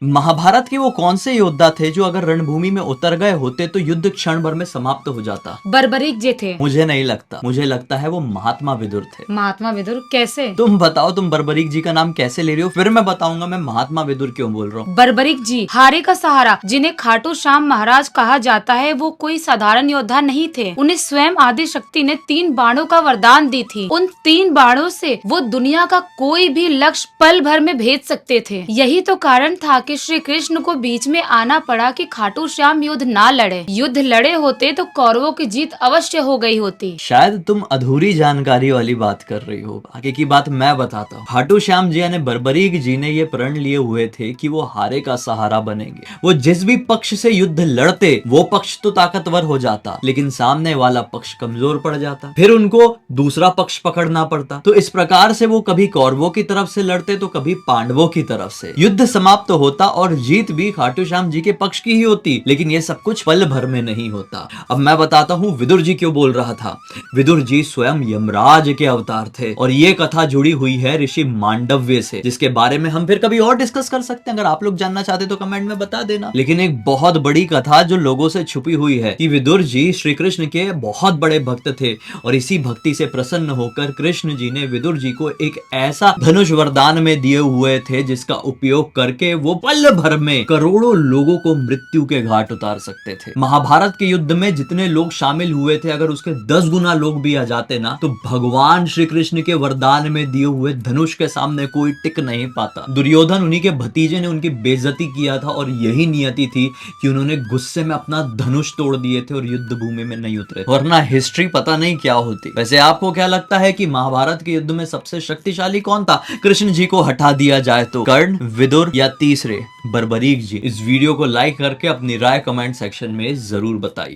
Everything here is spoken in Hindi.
महाभारत के वो कौन से योद्धा थे जो अगर रणभूमि में उतर गए होते तो युद्ध क्षण भर में समाप्त हो जाता? बर्बरीक जी थे। मुझे नहीं लगता, मुझे लगता है वो महात्मा विदुर थे। महात्मा विदुर कैसे? तुम बताओ, तुम बर्बरीक जी का नाम कैसे ले रही हो, फिर मैं बताऊंगा मैं महात्मा विदुर क्यों बोल रहा हूँ। बर्बरीक जी हारे का सहारा जिन्हें खाटू श्याम महाराज कहा जाता है, वो कोई साधारण योद्धा नहीं थे। उन्हें स्वयं आदि शक्ति ने 3 बाणों का वरदान दी थी। उन 3 बाणों से वो दुनिया का कोई भी लक्ष्य पल भर में भेज सकते थे। यही तो कारण था कि श्री कृष्ण को बीच में आना पड़ा कि खाटू श्याम युद्ध ना लड़े। युद्ध लड़े होते तो कौरवों की जीत अवश्य हो गई होती। शायद तुम अधूरी जानकारी वाली बात कर रही हो, आगे की बात मैं बताता हूँ। खाटू श्याम जी यानी बर्बरीक जी ने ये प्रण लिए हुए थे कि वो हारे का सहारा बनेंगे। वो जिस भी पक्ष से युद्ध लड़ते वो पक्ष तो ताकतवर हो जाता, लेकिन सामने वाला पक्ष कमजोर पड़ जाता। फिर उनको दूसरा पक्ष पकड़ना पड़ता। तो इस प्रकार से वो कभी कौरवों की तरफ से लड़ते तो कभी पांडवों की तरफ से। युद्ध समाप्त होता और जीत भी खाटू श्याम जी के पक्ष की ही होती, लेकिन ये सब कुछ पल भर में नहीं होता। अब मैं बताता हूँ विदुर जी क्यों बोल रहा था। विदुर जी स्वयं यमराज के अवतार थे और ये कथा जुड़ी हुई है ऋषि मांडव्य से, जिसके बारे में हम फिर कभी और डिस्कस कर सकते हैं। अगर आप लोग जानना चाहते तो कमेंट में बता देना। लेकिन एक बहुत बड़ी कथा जो लोगों से छुपी हुई है कि विदुर जी श्री कृष्ण के बहुत बड़े भक्त थे और इसी भक्ति से प्रसन्न होकर कृष्ण जी ने विदुर जी को एक ऐसा धनुष वरदान में दिए हुए थे जिसका उपयोग करके वो पल भर में करोड़ों लोगों को मृत्यु के घाट उतार सकते थे। महाभारत के युद्ध में जितने लोग शामिल हुए थे, अगर उसके 10 गुना लोग भी आ जाते ना, तो भगवान श्री कृष्ण के वरदान में दिए हुए धनुष के सामने कोई टिक नहीं पाता। दुर्योधन उन्हीं के भतीजे ने उनकी बेइज्जती किया था और यही नियति थी कि उन्होंने गुस्से में अपना धनुष तोड़ दिए थे और युद्ध भूमि में नहीं उतरे, वरना हिस्ट्री पता नहीं क्या होती। वैसे आपको क्या लगता है कि महाभारत के युद्ध में सबसे शक्तिशाली कौन था? कृष्ण जी को हटा दिया जाए तो कर्ण, विदुर या तीसरे बर्बरीक जी? इस वीडियो को लाइक करके अपनी राय कमेंट सेक्शन में जरूर बताइए।